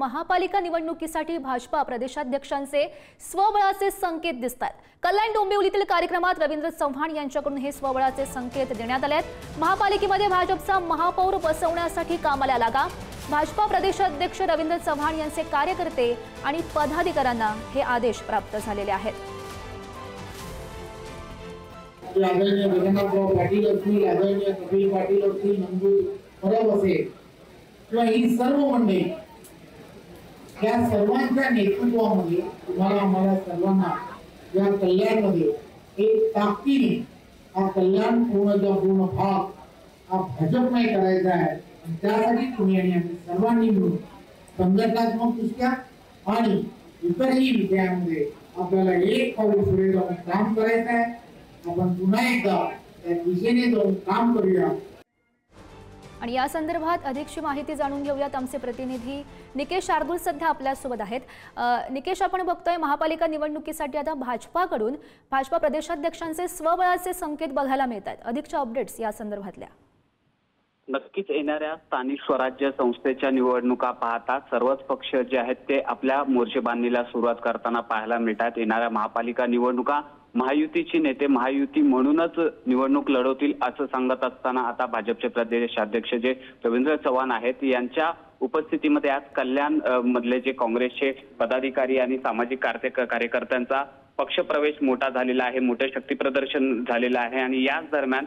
महापालिका निवडणुकीसाठी भाजपा प्रदेशाध्यक्षांचे स्वबळाचे संकेत दिसतात। कल्याण डोंबिवलीतील कार्यक्रमात रवींद्र चव्हाण यांच्याकडून हे स्वबळाचे संकेत देण्यात आले आहेत। महापालिकेमध्ये भाजपचा महापौर बसवण्यासाठी कामाला लागा। भाजपा प्रदेशाध्यक्ष रवींद्र चव्हाण यांचे कार्यकर्ते आणि पदाधिकाऱ्यांना हे आदेश प्राप्त झालेले आहेत। आदरणीय जगन्नाथराव पाटील असतील, आदरणीय कपिल पाटील असतील, मंजू परब असेल किंवा ही सर्व मंडळी, या सर्वांच्या नेतृत्वामध्ये तुम्हाला आम्हाला सर्वांना या कल्याणमध्ये एक ताकदीने हा कल्याण पूर्ण भाग हा भाजपमय करायचा आहे। आणि त्यासाठी तुम्ही आणि आम्ही सर्वांनी मिळून संघटनात्मक दृष्ट्या आणि इतरही विषयांमध्ये आपल्याला एक पाऊल पुढे जाऊन काम करायचं आहे। आपण पुन्हा एकदा त्या दिशेने जाऊन काम करूया। आणि या संदर्भात अधिकची माहिती जाणून घेऊयात। आमचे प्रतिनिधी निकेश शार्दूल सध्या आपल्या सोबत आहेत। निकेश, आपण बघतोय महापालिका निवडणुकीसाठी आता भाजपा प्रदेशाध्यक्षांचे स्वबळाचे संकेत बघायला मिळतात। अधिकच्या अपडेट्स या संदर्भातल्या? नक्कीच येणाऱ्या स्थानिक स्वराज्य संस्थेच्या निवडणुका पाहता सर्वच पक्ष जे आहेत ते आपल्या मोर्चेबांधणीला सुरुवात करताना पाहायला मिळतात। येणाऱ्या महापालिका निवडणुका महायुतीची नेते महायुती म्हणूनच निवडणूक लढवतील असं सांगत असताना आता भाजपचे प्रदेशाध्यक्ष जे रवींद्र चव्हाण आहेत यांच्या उपस्थितीमध्ये आज कल्याण मधले जे काँग्रेसचे पदाधिकारी आणि सामाजिक कार्यकर्त्यांचा पक्षप्रवेश मोठा झालेला आहे, मोठे शक्ती प्रदर्शन झालेलं आहे। आणि याच दरम्यान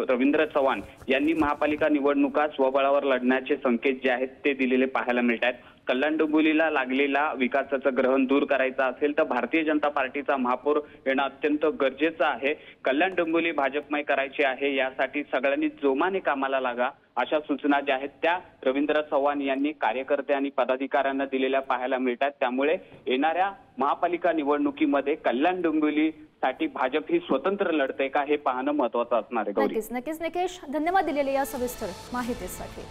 रवींद्र चव्हाण यांनी महापालिका निवडणुका स्वबळावर लढण्याचे संकेत जे आहेत ते दिलेले पाहायला मिळत आहेत। कल्याण डोंबिवलीला लागलेला विकासाचं ग्रहण दूर करायचं असेल तर भारतीय जनता पार्टीचा महापौर येणं अत्यंत गरजेचं आहे। कल्याण डोंबिवली भाजपमय करायची आहे, यासाठी सगळ्यांनी जोमाने कामाला लागा अशा सूचना ज्या आहेत त्या रवींद्र चव्हाण यांनी कार्यकर्ते आणि पदाधिकाऱ्यांना दिलेल्या पाहायला मिळतात। त्यामुळे येणाऱ्या महापालिका निवडणुकीमध्ये कल्याण डोंबिवली साठी भाजप ही स्वतंत्र लढते का हे पाहणं महत्त्वाचं असणार आहे। नक्कीच निकेश, धन्यवाद दिलेल्या या सविस्तर माहितीसाठी।